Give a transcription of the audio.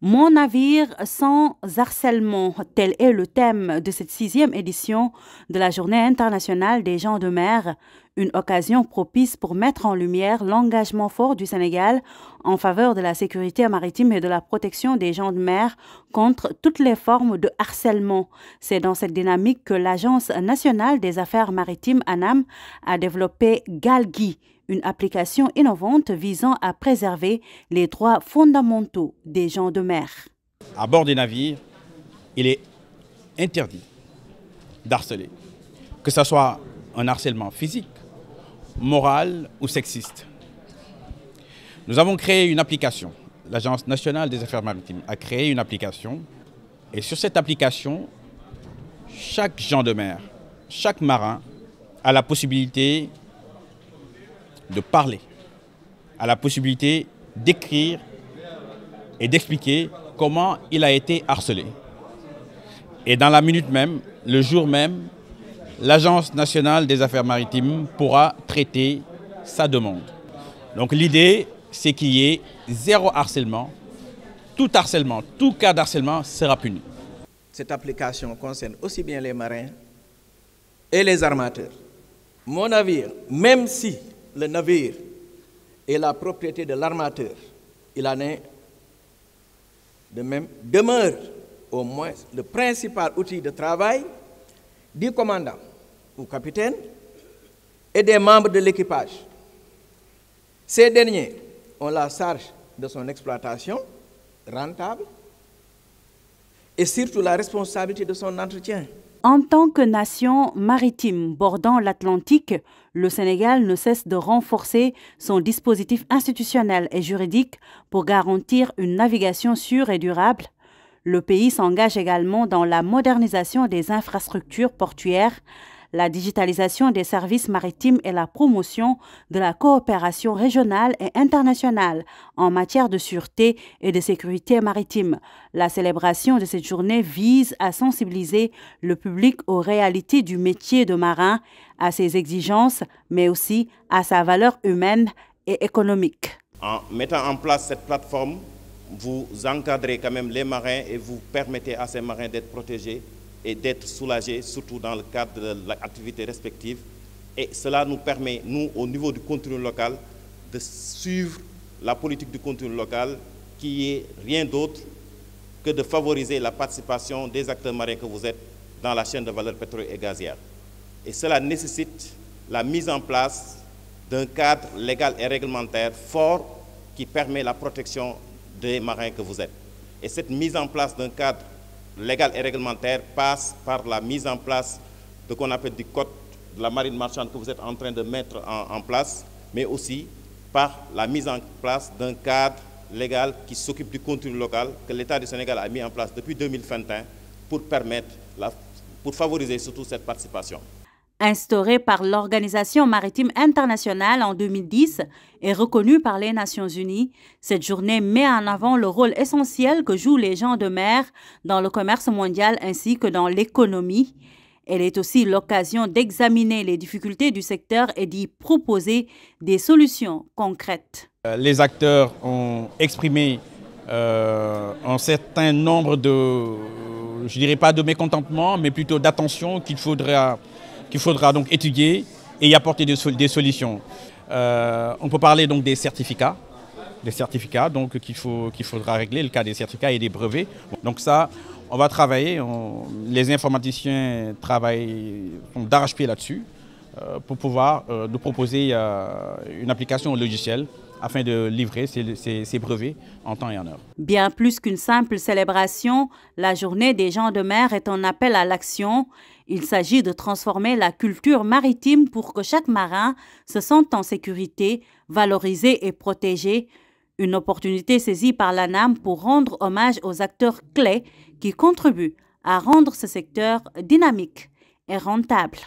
Mon navire sans harcèlement, tel est le thème de cette 6e édition de la Journée internationale des gens de mer, une occasion propice pour mettre en lumière l'engagement fort du Sénégal en faveur de la sécurité maritime et de la protection des gens de mer contre toutes les formes de harcèlement. C'est dans cette dynamique que l'Agence nationale des affaires maritimes ANAM a développé Galgui, une application innovante visant à préserver les droits fondamentaux des gens de mer. À bord des navires, il est interdit d'harceler, que ce soit un harcèlement physique, moral ou sexiste. Nous avons créé une application. L'Agence nationale des affaires maritimes a créé une application. Et sur cette application, chaque gens de mer, chaque marin a la possibilité de parler, a la possibilité d'écrire et d'expliquer comment il a été harcelé. Et dans la minute même, le jour même, l'Agence nationale des affaires maritimes pourra traiter sa demande. Donc l'idée, c'est qu'il y ait zéro harcèlement. Tout cas d'harcèlement sera puni. Cette application concerne aussi bien les marins et les armateurs. Mon navire, même si le navire est la propriété de l'armateur, il en est de même, demeure au moins le principal outil de travail du commandant ou capitaine et des membres de l'équipage. Ces derniers ont la charge de son exploitation rentable et surtout la responsabilité de son entretien. En tant que nation maritime bordant l'Atlantique, le Sénégal ne cesse de renforcer son dispositif institutionnel et juridique pour garantir une navigation sûre et durable. Le pays s'engage également dans la modernisation des infrastructures portuaires, la digitalisation des services maritimes et la promotion de la coopération régionale et internationale en matière de sûreté et de sécurité maritime. La célébration de cette journée vise à sensibiliser le public aux réalités du métier de marin, à ses exigences, mais aussi à sa valeur humaine et économique. En mettant en place cette plateforme, vous encadrez quand même les marins et vous permettez à ces marins d'être protégés et d'être soulagés, surtout dans le cadre de l'activité respective. Et cela nous permet, nous, au niveau du contenu local, de suivre la politique du contenu local qui est rien d'autre que de favoriser la participation des acteurs marins que vous êtes dans la chaîne de valeur pétrolière et gazière. Et cela nécessite la mise en place d'un cadre légal et réglementaire fort qui permet la protection des marins que vous êtes. Et cette mise en place d'un cadre légal et réglementaire passe par la mise en place de ce qu'on appelle du code de la marine marchande que vous êtes en train de mettre en place, mais aussi par la mise en place d'un cadre légal qui s'occupe du contenu local que l'État du Sénégal a mis en place depuis 2021 pour favoriser surtout cette participation. Instaurée par l'Organisation maritime internationale en 2010 et reconnue par les Nations unies, cette journée met en avant le rôle essentiel que jouent les gens de mer dans le commerce mondial ainsi que dans l'économie. Elle est aussi l'occasion d'examiner les difficultés du secteur et d'y proposer des solutions concrètes. Les acteurs ont exprimé un certain nombre de, je dirais pas de mécontentement, mais plutôt d'attention qu'il faudra donc étudier et y apporter des solutions. On peut parler donc des certificats donc qu'il faudra régler, le cas des certificats et des brevets. Donc ça, on va travailler, les informaticiens sont d'arrache-pied là-dessus pour pouvoir nous proposer une application logicielle afin de livrer ces brevets en temps et en heure. Bien plus qu'une simple célébration, la journée des gens de mer est un appel à l'action. Il s'agit de transformer la culture maritime pour que chaque marin se sente en sécurité, valorisé et protégé. Une opportunité saisie par l'ANAM pour rendre hommage aux acteurs clés qui contribuent à rendre ce secteur dynamique et rentable.